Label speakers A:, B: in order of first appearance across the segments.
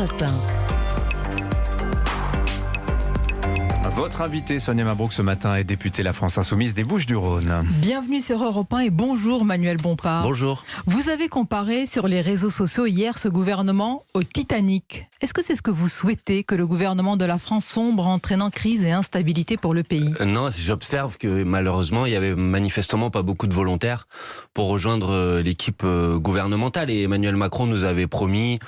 A: Europe 1.
B: Votre invité, Sonia Mabrouk, ce matin est députée La France Insoumise des Bouches-du-Rhône.
A: Bienvenue sur Europe 1 et bonjour Manuel Bompard.
C: Bonjour.
A: Vous avez comparé sur les réseaux sociaux hier ce gouvernement au Titanic. Est-ce que c'est ce que vous souhaitez, que le gouvernement de la France sombre entraînant crise et instabilité pour le pays?
C: Non, j'observe que malheureusement, il y avait manifestement pas beaucoup de volontaires pour rejoindre l'équipe gouvernementale. Et Emmanuel Macron nous avait promis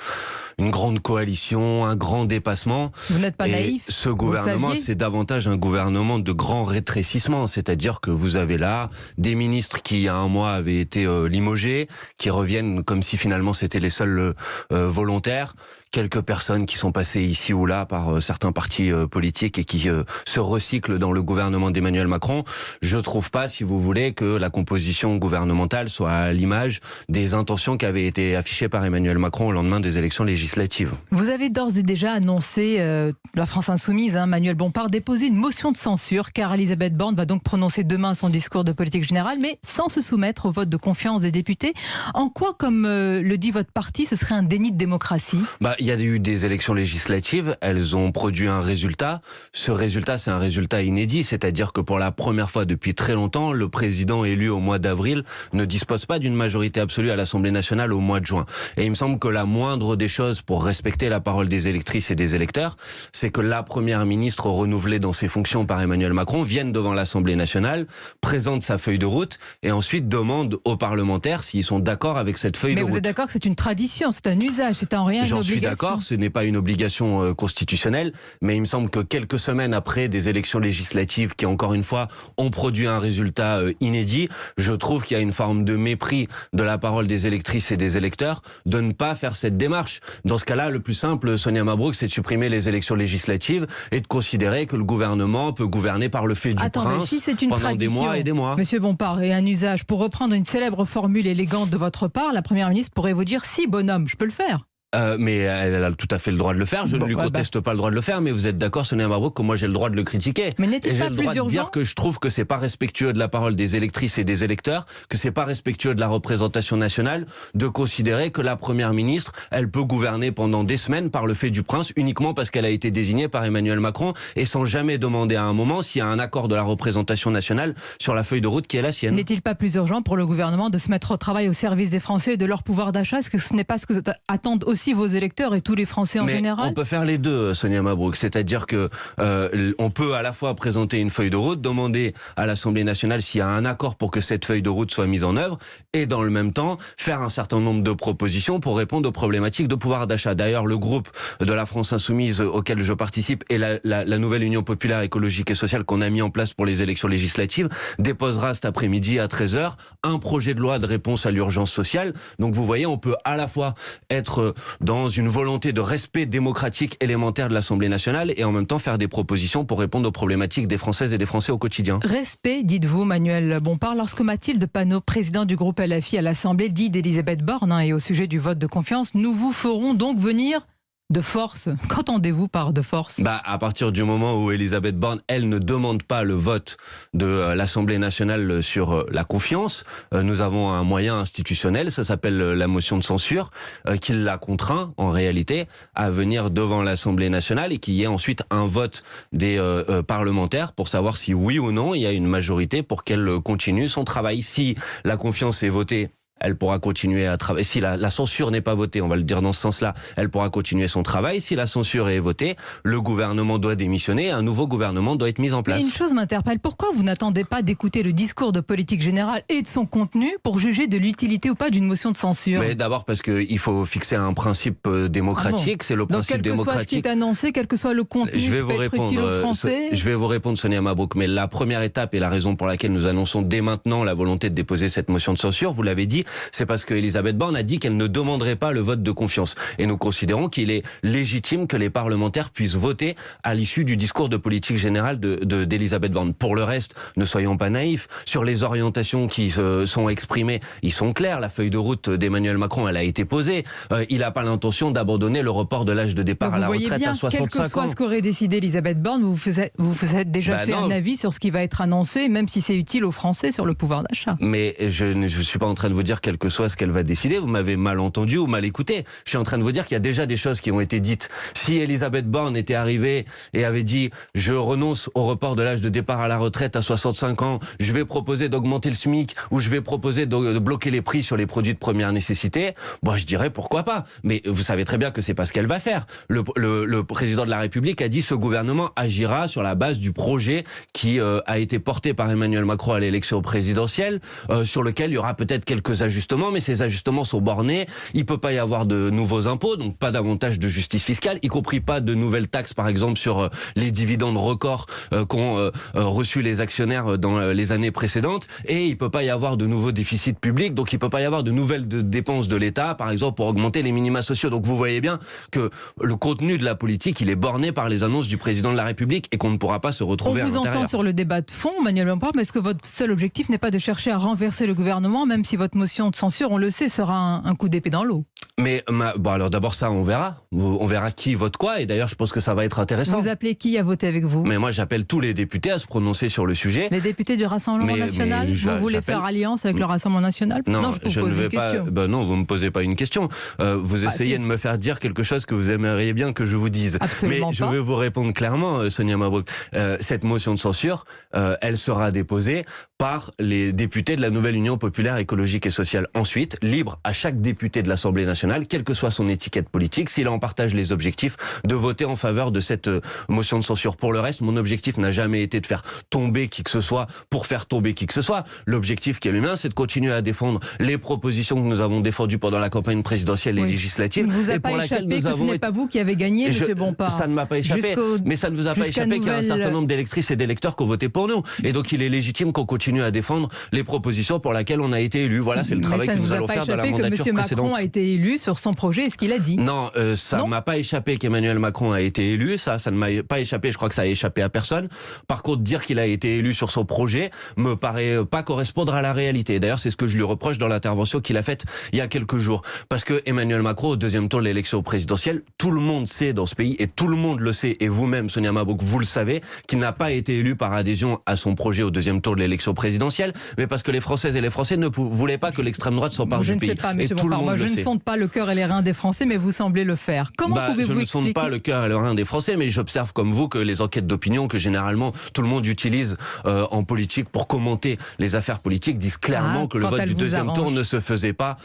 C: une grande coalition, un grand dépassement.
A: Vous n'êtes pas naïf?
C: Ce gouvernement, c'est davantage un gouvernement de grand rétrécissement. C'est-à-dire que vous avez là des ministres qui, il y a un mois, avaient été limogés, qui reviennent comme si finalement c'était les seuls volontaires. Quelques personnes qui sont passées ici ou là par certains partis politiques et qui se recyclent dans le gouvernement d'Emmanuel Macron. Je trouve pas, si vous voulez, que la composition gouvernementale soit à l'image des intentions qui avaient été affichées par Emmanuel Macron au lendemain des élections législatives.
A: Vous avez d'ores et déjà annoncé, la France Insoumise, Manuel Bompard, déposer une motion de censure car Elisabeth Borne va donc prononcer demain son discours de politique générale, mais sans se soumettre au vote de confiance des députés. En quoi, comme le dit votre parti, ce serait un déni de démocratie?
C: Il y a eu des élections législatives, elles ont produit un résultat. Ce résultat, c'est un résultat inédit, c'est-à-dire que pour la première fois depuis très longtemps, le président élu au mois d'avril ne dispose pas d'une majorité absolue à l'Assemblée nationale au mois de juin. Et il me semble que la moindre des choses pour respecter la parole des électrices et des électeurs, c'est que la première ministre renouvelée dans ses fonctions par Emmanuel Macron vienne devant l'Assemblée nationale, présente sa feuille de route et ensuite demande aux parlementaires s'ils sont d'accord avec cette feuille de route.
A: Mais vous êtes d'accord que c'est une tradition, c'est un usage, c'est en rien une obligation?
C: J'en suis d'accord. Ce n'est pas une obligation constitutionnelle, mais il me semble que quelques semaines après des élections législatives qui, encore une fois, ont produit un résultat inédit, je trouve qu'il y a une forme de mépris de la parole des électrices et des électeurs de ne pas faire cette démarche. Dans ce cas-là, le plus simple, Sonia Mabrouk, c'est de supprimer les élections législatives et de considérer que le gouvernement peut gouverner par le fait du prince
A: si c'est une
C: pendant
A: tradition,
C: des mois et des mois.
A: Monsieur Bompard, et un usage, pour reprendre une célèbre formule élégante de votre part, la Première ministre pourrait vous dire « Si, bonhomme, je peux le faire ».
C: Mais elle a tout à fait le droit de le faire. Je ne lui conteste pas le droit de le faire, mais vous êtes d'accord, Sonia Mabrouk, que moi j'ai le droit de le critiquer.
A: Mais n'est-il pas
C: j'ai le droit de dire que je trouve que c'est pas respectueux de la parole des électrices et des électeurs, que c'est pas respectueux de la représentation nationale, de considérer que la première ministre, elle peut gouverner pendant des semaines par le fait du prince, uniquement parce qu'elle a été désignée par Emmanuel Macron et sans jamais demander à un moment s'il y a un accord de la représentation nationale sur la feuille de route qui est la sienne.
A: N'est-il pas plus urgent pour le gouvernement de se mettre au travail au service des Français et de leur pouvoir d'achat? Est-ce que ce n'est pas ce que attendent aussi vos électeurs et tous les Français en général?
C: On peut faire les deux, Sonia Mabrouk. C'est-à-dire que on peut à la fois présenter une feuille de route, demander à l'Assemblée nationale s'il y a un accord pour que cette feuille de route soit mise en œuvre, et dans le même temps faire un certain nombre de propositions pour répondre aux problématiques de pouvoir d'achat. D'ailleurs, le groupe de la France Insoumise auquel je participe et la nouvelle Union populaire écologique et sociale qu'on a mis en place pour les élections législatives déposera cet après-midi à 13h un projet de loi de réponse à l'urgence sociale. Donc vous voyez, on peut à la fois être dans une volonté de respect démocratique élémentaire de l'Assemblée nationale et en même temps faire des propositions pour répondre aux problématiques des Françaises et des Français au quotidien.
A: Respect, dites-vous, Manuel Bompard, lorsque Mathilde Panot, président du groupe LFI à l'Assemblée, dit d'Elisabeth Borne et au sujet du vote de confiance, nous vous ferons donc venir de force. Qu'entendez-vous par de force?
C: À partir du moment où Elisabeth Borne, elle ne demande pas le vote de l'Assemblée nationale sur la confiance, nous avons un moyen institutionnel, ça s'appelle la motion de censure, qui la contraint en réalité à venir devant l'Assemblée nationale et qu'il y ait ensuite un vote des parlementaires pour savoir si oui ou non il y a une majorité pour qu'elle continue son travail. Si la confiance est votée, elle pourra continuer à travailler. Si la censure n'est pas votée, on va le dire dans ce sens-là, elle pourra continuer son travail. Si la censure est votée, le gouvernement doit démissionner et un nouveau gouvernement doit être mis en place.
A: Mais une chose m'interpelle, pourquoi vous n'attendez pas d'écouter le discours de politique générale et de son contenu pour juger de l'utilité ou pas d'une motion de censure?
C: Mais d'abord parce qu'il faut fixer un principe démocratique, c'est le principe démocratique.
A: Donc quel que soit ce qui est annoncé, quel que soit le contenu qui peut être utile aux Français...
C: Je vais vous répondre, Sonia Mabrouk, mais la première étape et la raison pour laquelle nous annonçons dès maintenant la volonté de déposer cette motion de censure, vous l'avez dit, c'est parce que Elisabeth Borne a dit qu'elle ne demanderait pas le vote de confiance. Et nous considérons qu'il est légitime que les parlementaires puissent voter à l'issue du discours de politique générale d'Elisabeth Borne. Pour le reste, ne soyons pas naïfs. Sur les orientations qui sont exprimées, ils sont clairs. La feuille de route d'Emmanuel Macron, elle a été posée. Il n'a pas l'intention d'abandonner le report de l'âge de départ à la retraite à 65 ans.
A: Quel que soit ce qu'aurait décidé Elisabeth Borne, vous vous êtes déjà fait un avis sur ce qui va être annoncé, même si c'est utile aux Français sur le pouvoir d'achat.
C: Mais je ne suis pas en train de vous dire dire quel que soit ce qu'elle va décider. Vous m'avez mal entendu ou mal écouté. Je suis en train de vous dire qu'il y a déjà des choses qui ont été dites. Si Elisabeth Borne était arrivée et avait dit « je renonce au report de l'âge de départ à la retraite à 65 ans, je vais proposer d'augmenter le SMIC ou je vais proposer de bloquer les prix sur les produits de première nécessité », bon, je dirais pourquoi pas. Mais vous savez très bien que c'est pas ce qu'elle va faire. Le président de la République a dit ce gouvernement agira sur la base du projet qui a été porté par Emmanuel Macron à l'élection présidentielle, sur lequel il y aura peut-être quelques ajustements, mais ces ajustements sont bornés. Il peut pas y avoir de nouveaux impôts, donc pas davantage de justice fiscale, y compris pas de nouvelles taxes, par exemple sur les dividendes records qu'ont reçu les actionnaires dans les années précédentes. Et il peut pas y avoir de nouveaux déficits publics, donc il peut pas y avoir de nouvelles dépenses de l'État, par exemple pour augmenter les minima sociaux. Donc vous voyez bien que le contenu de la politique, il est borné par les annonces du président de la République et qu'on ne pourra pas se retrouver à l'intérieur.
A: On vous entend sur le débat de fond, Manuel Bompard, mais est-ce que votre seul objectif n'est pas de chercher à renverser le gouvernement, même si votre motion de censure, on le sait, sera un coup d'épée dans l'eau?
C: Mais bon, alors d'abord ça, on verra. On verra qui vote quoi. Et d'ailleurs, je pense que ça va être intéressant.
A: Vous appelez qui à voter avec vous?
C: Mais moi, j'appelle tous les députés à se prononcer sur le sujet.
A: Les députés du Rassemblement national? Vous voulez faire alliance avec le Rassemblement national?
C: Non,
A: je vous pose une question.
C: Non, vous me posez pas une question. Vous essayez de me faire dire quelque chose que vous aimeriez bien que je vous dise.
A: Absolument
C: mais
A: pas.
C: Je vais vous répondre clairement, Sonia Mabrouk. Cette motion de censure, elle sera déposée par les députés de la nouvelle Union populaire écologique et sociale. Ensuite, libre à chaque député de l'Assemblée nationale, quelle que soit son étiquette politique, s'il en partage les objectifs, de voter en faveur de cette motion de censure. Pour le reste, mon objectif n'a jamais été de faire tomber qui que ce soit pour faire tomber qui que ce soit. L'objectif qui est le mien, c'est de continuer à défendre les propositions que nous avons défendues pendant la campagne présidentielle et législative.
A: Il ne vous a
C: et
A: pas
C: pour
A: échappé que ce n'est pas vous qui avez gagné, M. Bompard.
C: Ça ne m'a pas échappé, mais ça ne vous a pas échappé qu'il y a un certain nombre d'électrices et d'électeurs qui ont voté pour nous. Et donc il est légitime qu'on continue à défendre les propositions pour lesquelles on a été élu. Voilà, c'est le travail que nous allons faire dans la mandature précédente.
A: M. Macron a été élu sur son projet et ce qu'il a dit.
C: Non, ça ne m'a pas échappé qu'Emmanuel Macron a été élu. Ça ne m'a pas échappé. Je crois que ça a échappé à personne. Par contre, dire qu'il a été élu sur son projet me paraît pas correspondre à la réalité. D'ailleurs, c'est ce que je lui reproche dans l'intervention qu'il a faite il y a quelques jours. Parce que Emmanuel Macron, au deuxième tour de l'élection présidentielle, tout le monde sait dans ce pays, et tout le monde le sait, et vous-même, Sonia Mabrouk, vous le savez, qu'il n'a pas été élu par adhésion à son projet au deuxième tour de l'élection présidentielle, mais parce que les Françaises et les Français ne voulaient pas que l'extrême droite s'empare du pays.
A: Je ne sais pas, M. Bompard. Moi, je ne sonde pas le cœur et les reins des Français, mais vous semblez le faire. Comment pouvez-vous
C: Je ne
A: expliquer...
C: sonde pas le cœur et le rein des Français, mais j'observe comme vous que les enquêtes d'opinion que généralement tout le monde utilise en politique pour commenter les affaires politiques disent clairement que le vote du deuxième tour ne se faisait pas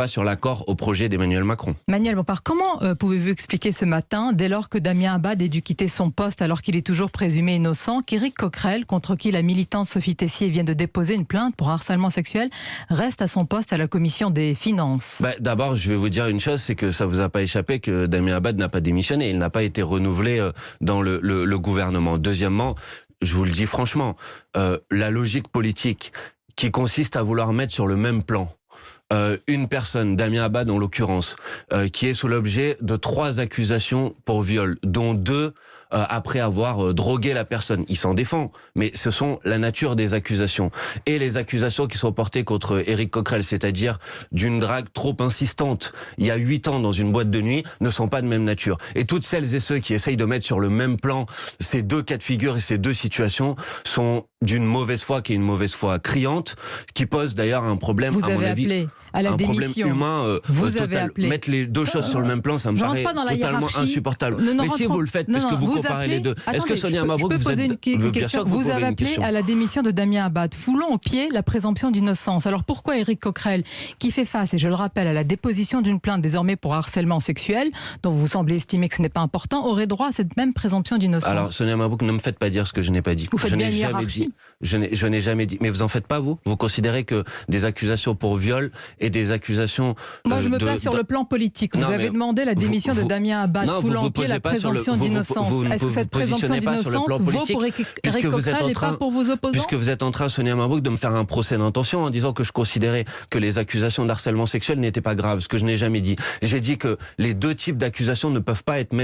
C: sur l'accord au projet d'Emmanuel Macron.
A: Manuel Bompard, comment pouvez-vous expliquer ce matin, dès lors que Damien Abad ait dû quitter son poste alors qu'il est toujours présumé innocent, qu'Éric Coquerel, contre qui la militante Sophie Tessier vient de déposer une plainte pour harcèlement sexuel, reste à son poste à la commission des finances?
C: D'abord, je vais vous dire une chose, c'est que ça vous a pas échappé que Damien Abad n'a pas démissionné, il n'a pas été renouvelé dans le gouvernement. Deuxièmement, je vous le dis franchement, la logique politique qui consiste à vouloir mettre sur le même plan une personne, Damien Abad en l'occurrence, qui est sous l'objet de 3 accusations pour viol, dont 2 après avoir drogué la personne. Il s'en défend, mais ce sont la nature des accusations. Et les accusations qui sont portées contre Éric Coquerel, c'est-à-dire d'une drague trop insistante, il y a 8 ans dans une boîte de nuit, ne sont pas de même nature. Et toutes celles et ceux qui essayent de mettre sur le même plan ces 2 cas de figure et ces 2 situations sont d'une mauvaise foi qui est une mauvaise foi criante, qui pose d'ailleurs un problème, à mon avis,
A: à la
C: un
A: démission.
C: problème humain total. Mettre les 2 choses sur le même plan, ça me paraît totalement insupportable. Mais si vous le faites, parce que vous comparez les 2, est-ce que Sonia Mabrouk,
A: vous avez appelé à la démission de Damien Abad, foulant au pied la présomption d'innocence. Alors pourquoi Éric Coquerel, qui fait face, et je le rappelle, à la déposition d'une plainte désormais pour harcèlement sexuel, dont vous semblez estimer que ce n'est pas important, aurait droit à cette même présomption d'innocence?
C: Alors Sonia Mabrouk, ne me faites pas dire ce que je n'ai pas dit.
A: Vous faites bien une hiérarchie.
C: Je n'ai jamais dit. Mais vous en faites pas, vous? Vous considérez que des accusations pour viol et des accusations...
A: Moi, je me place sur le plan politique. Vous avez demandé la démission de Damien Abad, foulant au pied la présomption d'innocence. Est-ce que cette présomption d'innocence vaut pour Éric Coquerel et pas pour vos opposants?
C: Puisque vous êtes en train, Sonia Mabrouk, de me faire un procès d'intention en disant que je considérais que les accusations d'harcèlement sexuel n'étaient pas graves, ce que je n'ai jamais dit. J'ai dit que les 2 types d'accusations ne peuvent pas être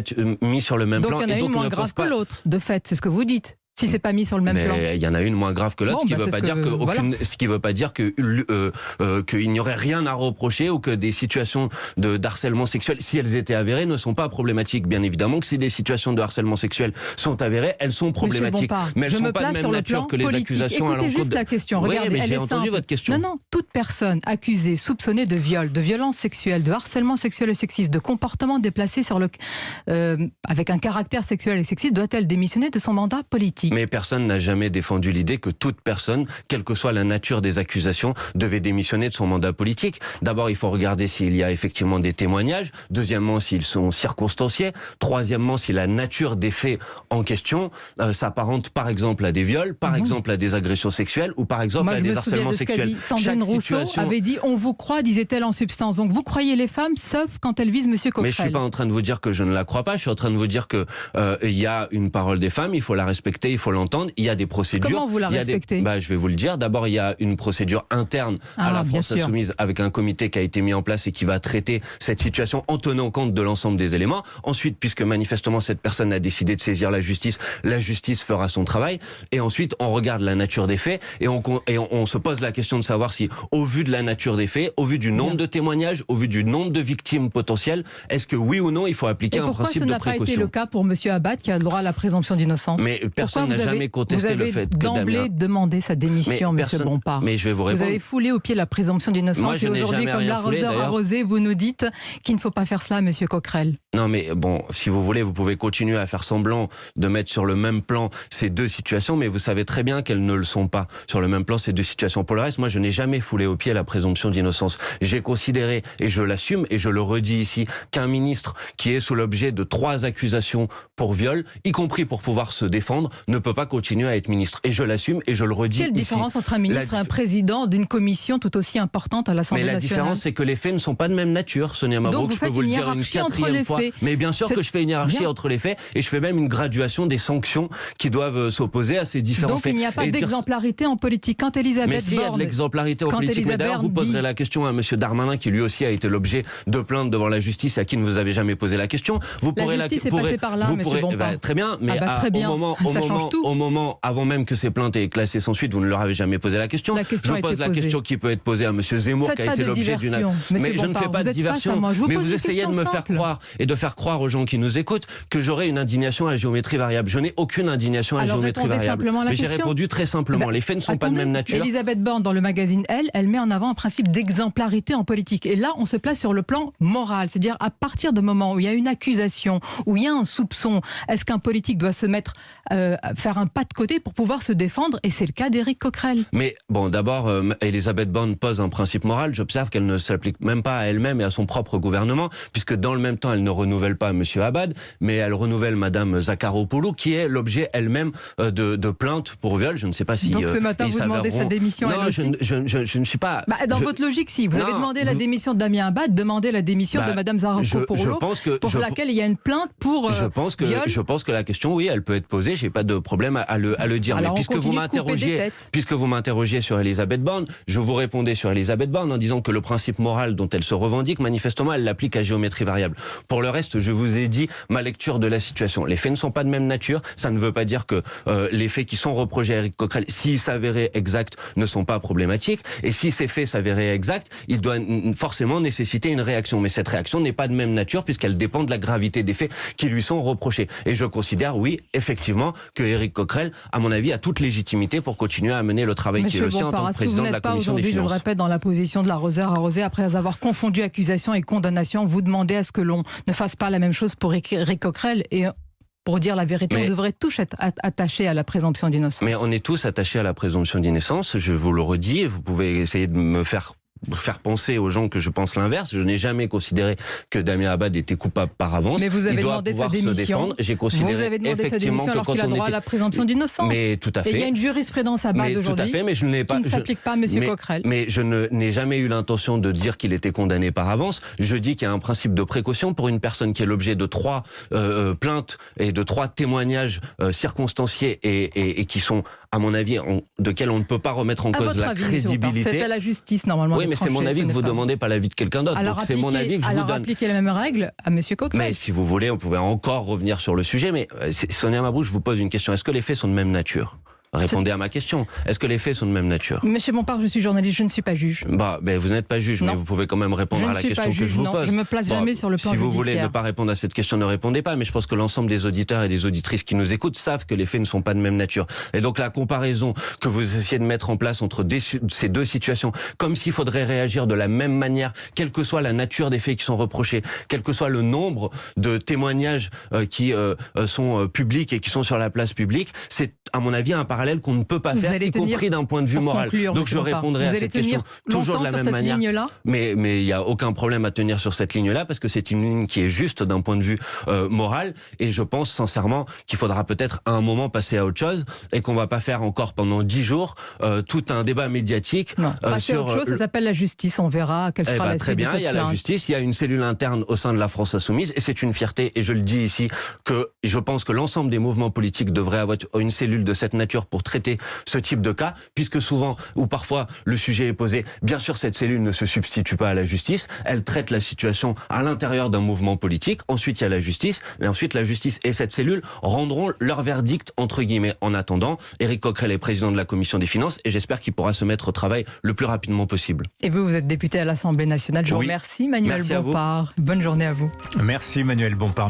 C: mis sur le même plan.
A: Donc il y en a une moins grave que l'autre, de fait, c'est ce que vous dites. si c'est pas mis sur le même plan.
C: Mais il y en a une moins grave que l'autre, ce qui veut pas dire qu'il n'y aurait rien à reprocher ou que des situations de harcèlement sexuel, si elles étaient avérées, ne sont pas problématiques. Bien évidemment que si des situations de harcèlement sexuel sont avérées, elles sont problématiques. Mais elles ne sont pas de même nature que les accusations à l'encontre.
A: Écoutez juste la question. Regardez,
C: oui, mais j'ai
A: elle est
C: entendu
A: simple.
C: votre question.
A: Non, toute personne accusée, soupçonnée de viol, de violence sexuelle, de harcèlement sexuel et sexiste, de comportement déplacé avec un caractère sexuel et sexiste, doit-elle démissionner de son mandat politique?
C: Mais personne n'a jamais défendu l'idée que toute personne, quelle que soit la nature des accusations, devait démissionner de son mandat politique. D'abord, il faut regarder s'il y a effectivement des témoignages. Deuxièmement, s'ils sont circonstanciés. Troisièmement, si la nature des faits en question s'apparente par exemple à des viols, par exemple à des agressions sexuelles ou par exemple à des harcèlements sexuels.
A: Sandrine Rousseau avait dit « on vous croit », disait-elle en substance. Donc vous croyez les femmes, sauf quand elles visent Monsieur Coquerel.
C: Mais je suis pas en train de vous dire que je ne la crois pas. Je suis en train de vous dire que il y a une parole des femmes, il faut la respecter, il faut l'entendre. Il y a des procédures.
A: Comment vous la respectez?
C: Je vais vous le dire. D'abord, il y a une procédure interne à la France Insoumise avec un comité qui a été mis en place et qui va traiter cette situation en tenant compte de l'ensemble des éléments. Ensuite, puisque manifestement cette personne a décidé de saisir la justice fera son travail. Et ensuite, on regarde la nature des faits et on se pose la question de savoir si, au vu de la nature des faits, au vu du nombre de témoignages, au vu du nombre de victimes potentielles, est-ce que oui ou non il faut appliquer un principe de précaution?
A: Pourquoi ce n'a pas été le cas pour Monsieur Abad qui a le droit à la présomption d'innocence?
C: Mais personne n'a jamais contesté le fait que
A: d'emblée demandé sa démission, Monsieur Bompard.
C: Mais je vais vous répondre.
A: Vous avez foulé au pied la présomption d'innocence et aujourd'hui, comme l'arroseur arrosé, vous nous dites qu'il ne faut pas faire cela, Monsieur Coquerel.
C: Non mais bon, si vous voulez, vous pouvez continuer à faire semblant de mettre sur le même plan ces deux situations, mais vous savez très bien qu'elles ne le sont pas sur le même plan, ces deux situations. Pour le reste, moi je n'ai jamais foulé au pied la présomption d'innocence. J'ai considéré, et je l'assume, et je le redis ici, qu'un ministre qui est sous l'objet de 3 accusations pour viol, y compris pour pouvoir se défendre, ne peut pas continuer à être ministre. Et je l'assume, et je le redis ici.
A: Quelle différence entre un ministre et un président d'une commission tout aussi importante à l'Assemblée nationale?
C: Mais la différence, c'est que les faits ne sont pas de même nature, Sonia Mabrouk. Je peux vous le dire une 4e fois. Mais bien sûr que je fais une hiérarchie entre les faits, et je fais même une graduation des sanctions qui doivent s'opposer à ces différents faits.
A: Donc il n'y a pas d'exemplarité en politique. Quand Elisabeth Borne...
C: Mais s'il y a de l'exemplarité en politique, mais d'ailleurs vous poserez la question à Monsieur Darmanin, qui lui aussi a été l'objet de plaintes devant la justice, à qui ne vous avez jamais posé la question.
A: La justice est passée par là, Monsieur Bompard.
C: Très bien, mais au moment, avant même que ces plaintes aient classé sans suite, vous ne leur avez jamais posé la question. Je vous pose la question qui peut être posée à Monsieur Zemmour, qui a été l'objet d'une... Mais je ne fais pas de diversion. Mais vous essayez de me faire croire et de faire croire aux gens qui nous écoutent que j'aurais une indignation à géométrie variable. Je n'ai aucune indignation à géométrie variable. Mais j'ai répondu très simplement. Les faits ne sont pas de même nature.
A: Elisabeth Borne, dans le magazine Elle met en avant un principe d'exemplarité en politique. Et là, on se place sur le plan moral. C'est-à-dire, à partir du moment où il y a une accusation, où il y a un soupçon, est-ce qu'un politique doit se mettre, faire un pas de côté pour pouvoir se défendre? Et c'est le cas d'Éric Coquerel.
C: Mais bon, d'abord, Elisabeth Borne pose un principe moral. J'observe qu'elle ne s'applique même pas à elle-même et à son propre gouvernement, puisque dans le même temps, elle ne renouvelle pas Monsieur Abad, mais elle renouvelle Madame Zakharopoulou, qui est l'objet elle-même de plaintes pour viol. Je ne sais pas si...
A: Donc ce matin, vous demandez sa démission?
C: Non, je ne suis pas...
A: Dans votre logique, si. Vous avez demandé la démission de Damien Abad, demandez la démission de Madame Zakharopoulou, pour laquelle il y a une plainte pour viol.
C: Je pense que la question, oui, elle peut être posée. J'ai pas de problème à le dire.
A: Alors,
C: mais puisque vous m'interrogiez sur Elisabeth Borne, je vous répondais sur Elisabeth Borne en disant que le principe moral dont elle se revendique, manifestement, elle l'applique à géométrie variable. Pour le reste, je vous ai dit ma lecture de la situation. Les faits ne sont pas de même nature. Ça ne veut pas dire que les faits qui sont reprochés à Éric Coquerel, s'ils s'avéraient exacts, ne sont pas problématiques. Et si ces faits s'avéraient exacts, il doit forcément nécessiter une réaction. Mais cette réaction n'est pas de même nature puisqu'elle dépend de la gravité des faits qui lui sont reprochés. Et je considère, oui, effectivement, que Éric Coquerel, à mon avis, a toute légitimité pour continuer à mener le travail qui est le sien en tant que président de la Commission des Finances.
A: Je le répète, dans la position de l'arroseur arrosé, après avoir confondu accusation et condamnation, vous demandez à ce que l'on ne fasse pas la même chose pour Éric Coquerel et... Pour dire la vérité, on devrait tous être attachés à la présomption d'innocence.
C: Mais on est tous attachés à la présomption d'innocence, je vous le redis, vous pouvez essayer de me faire penser aux gens que je pense l'inverse. Je n'ai jamais considéré que Damien Abad était coupable par avance.
A: Mais vous avez
C: il doit
A: demandé
C: pouvoir
A: sa démission.
C: se défendre. J'ai considéré
A: vous avez demandé
C: effectivement
A: sa démission alors qu'il a droit à la présomption d'innocence.
C: Mais tout à fait.
A: Et il y a une jurisprudence à base aujourd'hui qui ne s'applique pas à M. Coquerel.
C: Mais je n'ai jamais eu l'intention de dire qu'il était condamné par avance. Je dis qu'il y a un principe de précaution pour une personne qui est l'objet de 3 plaintes et de 3 témoignages circonstanciés et qui sont à mon avis, de quel on ne peut pas remettre en cause la crédibilité.
A: C'est à la justice, normalement.
C: Oui, mais c'est mon avis que vous ne demandez pas l'avis de quelqu'un d'autre. Donc c'est mon avis que je vous donne.
A: Alors appliquer les mêmes règles à M. Coquerel.
C: Mais si vous voulez, on pouvait encore revenir sur le sujet. Mais Sonia Mabrouk, je vous pose une question. Est-ce que les faits sont de même nature ? Répondez à ma question. Est-ce que les faits sont de même nature ?
A: Monsieur Bompard, je suis journaliste, je ne suis pas juge.
C: Vous n'êtes pas juge, mais vous pouvez quand même répondre à la question que je vous pose.
A: Je ne me place jamais sur le plan
C: judiciaire. Si vous
A: judiciaire.
C: voulez ne pas répondre à cette question, ne répondez pas. Mais je pense que l'ensemble des auditeurs et des auditrices qui nous écoutent savent que les faits ne sont pas de même nature. Et donc la comparaison que vous essayez de mettre en place entre ces deux situations, comme s'il faudrait réagir de la même manière, quelle que soit la nature des faits qui sont reprochés, quel que soit le nombre de témoignages qui sont publics et qui sont sur la place publique, c'est à mon avis un parallèle qu'on ne peut pas faire, y compris d'un point de vue moral. Donc je répondrai à cette question toujours de la même manière. Mais il n'y a aucun problème à tenir sur cette ligne-là, parce que c'est une ligne qui est juste d'un point de vue moral. Et je pense sincèrement qu'il faudra peut-être à un moment passer à autre chose, et qu'on ne va pas faire encore pendant 10 jours tout un débat médiatique.
A: Non, passer à autre chose, ça s'appelle la justice. On verra quelle sera la suite.
C: Très bien, il y a la justice, il y a une cellule interne au sein de la France Insoumise, et c'est une fierté, et je le dis ici, que je pense que l'ensemble des mouvements politiques devraient avoir une cellule de cette nature pour traiter ce type de cas, puisque souvent, ou parfois, le sujet est posé. Bien sûr, cette cellule ne se substitue pas à la justice, elle traite la situation à l'intérieur d'un mouvement politique, ensuite il y a la justice, mais ensuite la justice et cette cellule rendront leur verdict, entre guillemets. En attendant, Éric Coquerel est président de la Commission des Finances, et j'espère qu'il pourra se mettre au travail le plus rapidement possible.
A: Et vous êtes député à l'Assemblée nationale, je vous remercie, Manuel Bompard. Bonne journée à vous.
B: Merci Manuel Bompard.